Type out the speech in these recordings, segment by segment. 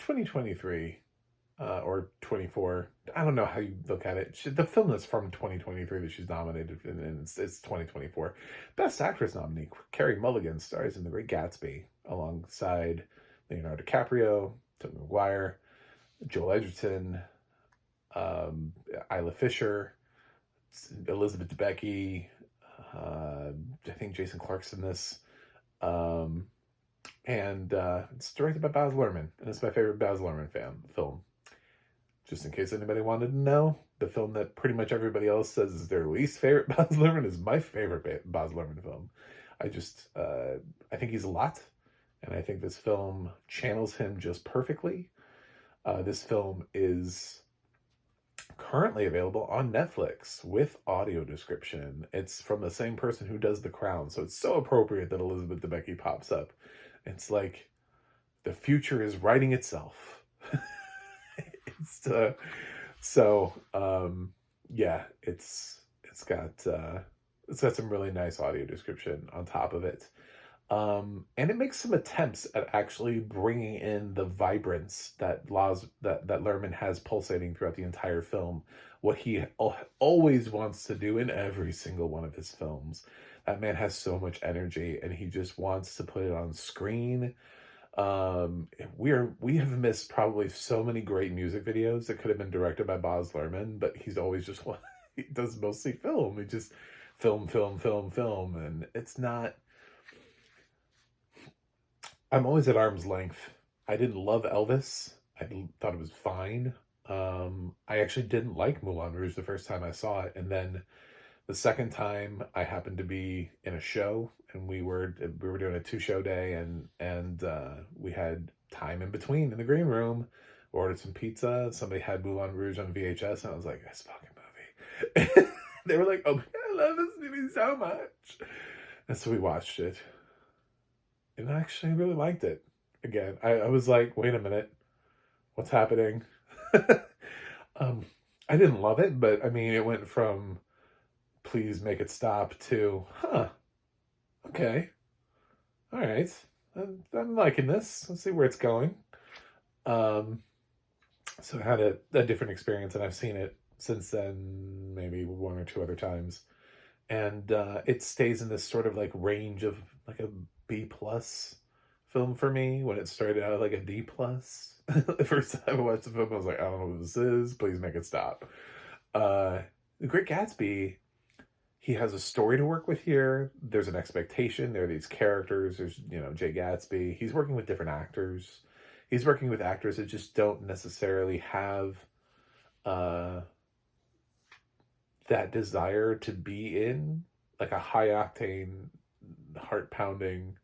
2023 or 24. I don't know how you look at it. The film is from 2023 that she's nominated in, and it's 2024. Best Actress nominee, Carey Mulligan, stars in The Great Gatsby alongside Leonardo DiCaprio, Tobey Maguire, Joel Edgerton, Isla Fisher, Elizabeth Debicki, I think Jason Clark's in this. Um, and it's directed by Baz Luhrmann, and it's my favorite Baz Luhrmann film. Just in case anybody wanted to know, the film that pretty much everybody else says is their least favorite Baz Luhrmann is my favorite Baz Luhrmann film. I think he's a lot, and I think this film channels him just perfectly. This film is currently available on Netflix with audio description. It's from the same person who does The Crown, so it's so appropriate that Elizabeth Debicki pops up. It's like the future is writing itself. it's yeah, it's got some really nice audio description on top of it. And it makes some attempts at actually bringing in the vibrance that Luhrmann has pulsating throughout the entire film. What he always wants to do in every single one of his films. That man has so much energy, and he just wants to put it on screen. We have missed probably so many great music videos that could have been directed by Baz Luhrmann, but he's always just he does mostly film. He just film, and it's not. I'm always at arm's length. I didn't love Elvis. I thought it was fine. I actually didn't like Moulin Rouge the first time I saw it, and then the second time I happened to be in a show, and we were doing a 2-show day, and we had time in between in the green room. Ordered some pizza. Somebody had Moulin Rouge on VHS, and I was like, "This fucking movie." They were like, "Oh, I love this movie so much," and so we watched it. And I actually really liked it. Again, I was like, wait a minute, what's happening? I didn't love it, but I mean, it went from please make it stop to, okay, all right, I'm liking this. Let's see where it's going. So I had a different experience, and I've seen it since then, maybe 1 or 2 other times. And it stays in this sort of like range of like a B+ film for me, when it started out like a D+. The first time I watched the film, I was like, I don't know what this is. Please make it stop. The Great Gatsby, he has a story to work with here. There's an expectation. There are these characters. There's, Jay Gatsby. He's working with different actors. He's working with actors that just don't necessarily have that desire to be in like a high octane, heart pounding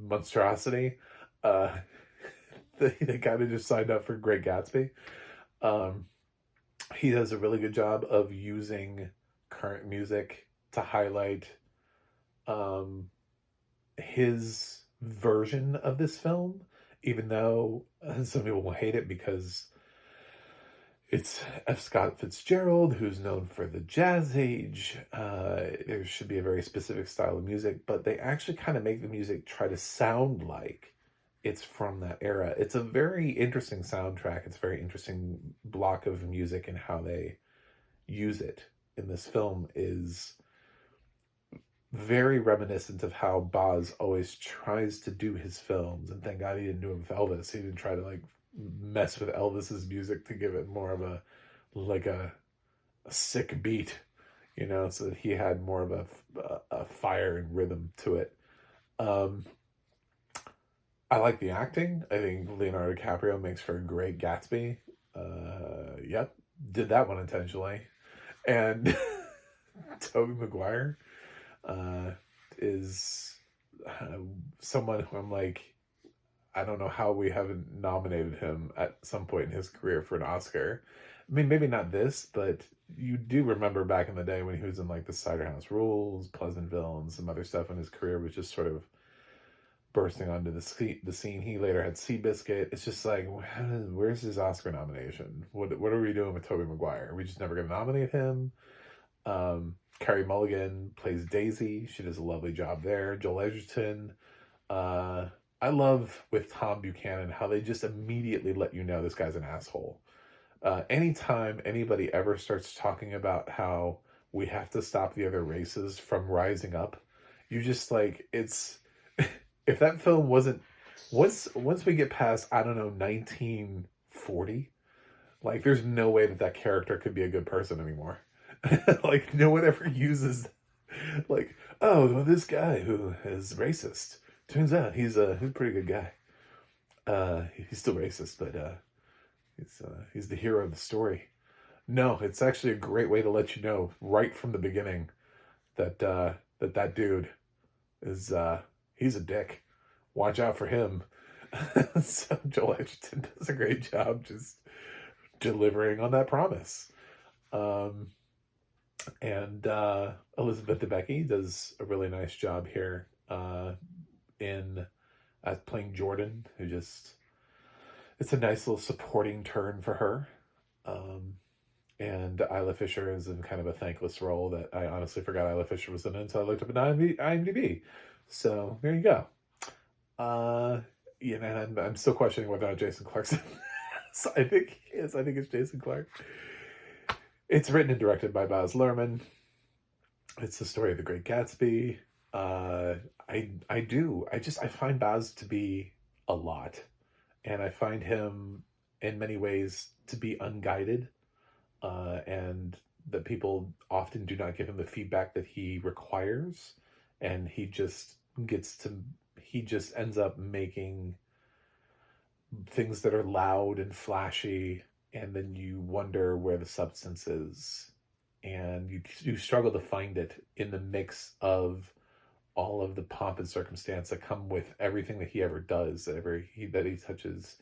monstrosity. They kind of just signed up for Great Gatsby. He does a really good job of using current music to highlight his version of this film, even though some people will hate it because it's F. Scott Fitzgerald, who's known for the jazz age. There should be a very specific style of music, but they actually kind of make the music try to sound like it's from that era. It's a very interesting soundtrack. It's a very interesting block of music, and how they use it in this film is very reminiscent of how Baz always tries to do his films. And thank God he didn't do it with Elvis. He didn't try to like mess with Elvis's music to give it more of a sick beat, so that he had more of a fire and rhythm to it. I like the acting. I think Leonardo DiCaprio makes for a great Gatsby. Yep, did that one intentionally. And Tobey Maguire is someone who I'm like, I don't know how we haven't nominated him at some point in his career for an Oscar. I mean, maybe not this, but you do remember back in the day when he was in like the Cider House Rules, Pleasantville, and some other stuff, and his career was just sort of bursting onto the scene. He later had Seabiscuit. It's just like, where's his Oscar nomination? What are we doing with Tobey Maguire? Are we just never going to nominate him? Carey Mulligan plays Daisy. She does a lovely job there. Joel Edgerton, I love with Tom Buchanan how they just immediately let you know this guy's an asshole. Anytime anybody ever starts talking about how we have to stop the other races from rising up, you just like it's if that film wasn't once we get past I don't know 1940, like there's no way that that character could be a good person anymore. Like no one ever uses like oh well, this guy who is racist turns out he's a pretty good guy. He's still racist, but he's the hero of the story. No, it's actually a great way to let you know right from the beginning that that dude is he's a dick. Watch out for him. So Joel Edgerton does a great job just delivering on that promise. Um, and Elizabeth Debicki does a really nice job here in playing Jordan, who just it's a nice little supporting turn for her. Um, and Isla Fisher is in kind of a thankless role that I honestly forgot Isla Fisher was in until I looked up at IMDb. So there you go. And I'm still questioning whether or not Jason Clark's. So I think he is. I think it's Jason Clark. It's written and directed by Baz Luhrmann. It's the story of the Great Gatsby. I find Baz to be a lot, and I find him in many ways to be unguided, and that people often do not give him the feedback that he requires, and he just ends up making things that are loud and flashy, and then you wonder where the substance is, and you struggle to find it in the mix of all of the pomp and circumstance that come with everything that he ever does, that he touches.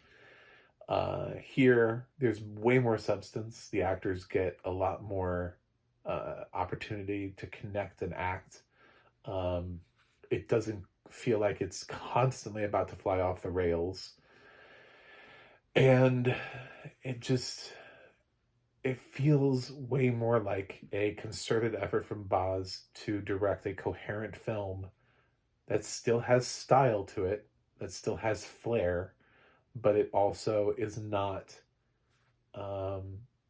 Here, there's way more substance. The actors get a lot more opportunity to connect and act. It doesn't feel like it's constantly about to fly off the rails. And it feels way more like a concerted effort from Baz to direct a coherent film that still has style to it, that still has flair, but it also is not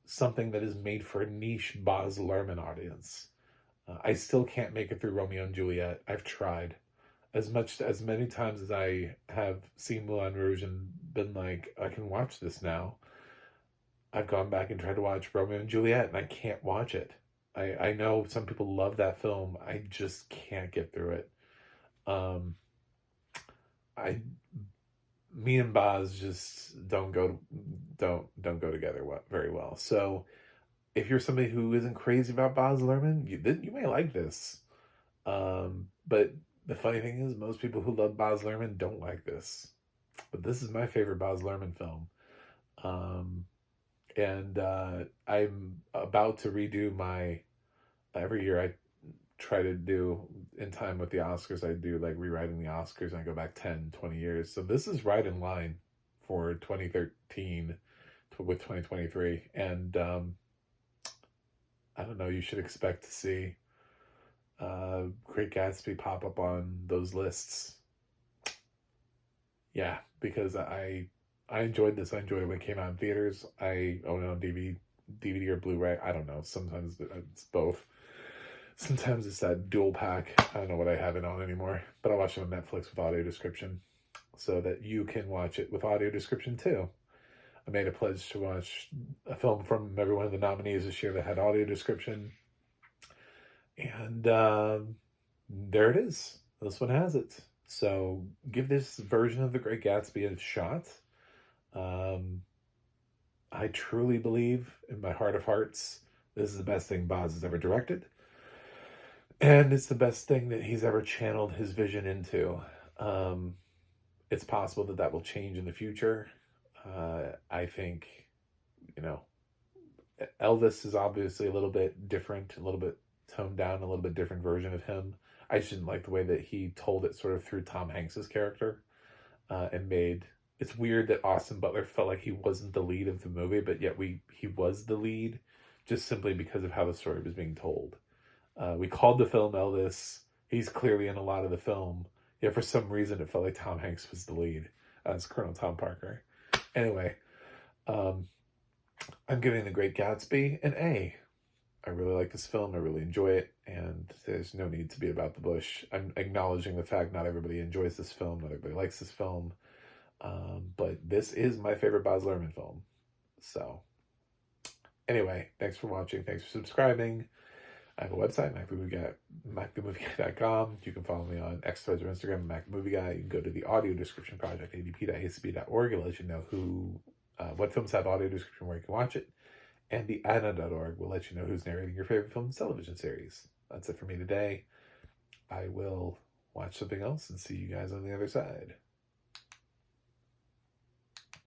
something that is made for a niche Baz Luhrmann audience. I still can't make it through Romeo and Juliet. I've tried. As many times as I have seen Moulin Rouge and been like, I can watch this now, I've gone back and tried to watch Romeo and Juliet, and I can't watch it. I know some people love that film. I just can't get through it. Me and Baz just don't go together very well. So if you're somebody who isn't crazy about Baz Luhrmann, you may like this. But the funny thing is, most people who love Baz Luhrmann don't like this. But this is my favorite Baz Luhrmann film. And I'm about to redo every year I try to do, in time with the Oscars, I do like rewriting the Oscars, and I go back 10, 20 years. So this is right in line for 2013 with 2023. And I don't know, you should expect to see Great Gatsby pop up on those lists. Yeah, because I enjoyed this. I enjoyed it when it came out in theaters. I own it on DVD or Blu-ray. I don't know. Sometimes it's both. Sometimes it's that dual pack. I don't know what I have it on anymore. But I watch it on Netflix with audio description, so that you can watch it with audio description too. I made a pledge to watch a film from every one of the nominees this year that had audio description. And there it is. This one has it. So give this version of The Great Gatsby a shot. I truly believe in my heart of hearts, this is the best thing Baz has ever directed. And it's the best thing that he's ever channeled his vision into. It's possible that will change in the future. I think, Elvis is obviously a little bit different, a little bit toned down, a little bit different version of him. I just didn't like the way that he told it sort of through Tom Hanks's character, it's weird that Austin Butler felt like he wasn't the lead of the movie, but yet he was the lead, just simply because of how the story was being told. We called the film Elvis. He's clearly in a lot of the film. Yeah, for some reason, it felt like Tom Hanks was the lead as Colonel Tom Parker. Anyway, I'm giving The Great Gatsby an A. I really like this film. I really enjoy it, and there's no need to be about the bush. I'm acknowledging the fact not everybody enjoys this film, not everybody likes this film, but this is my favorite Baz Luhrmann film. So, anyway, thanks for watching. Thanks for subscribing. I have a website, MacTheMovieGuy.com. You can follow me on X, Threads, or Instagram, MacTheMovieGuy. You can go to the audio description project, adp.acb.org. It'll let you know what films have audio description where you can watch it. And the Anna.org will let you know who's narrating your favorite film and television series. That's it for me today. I will watch something else and see you guys on the other side.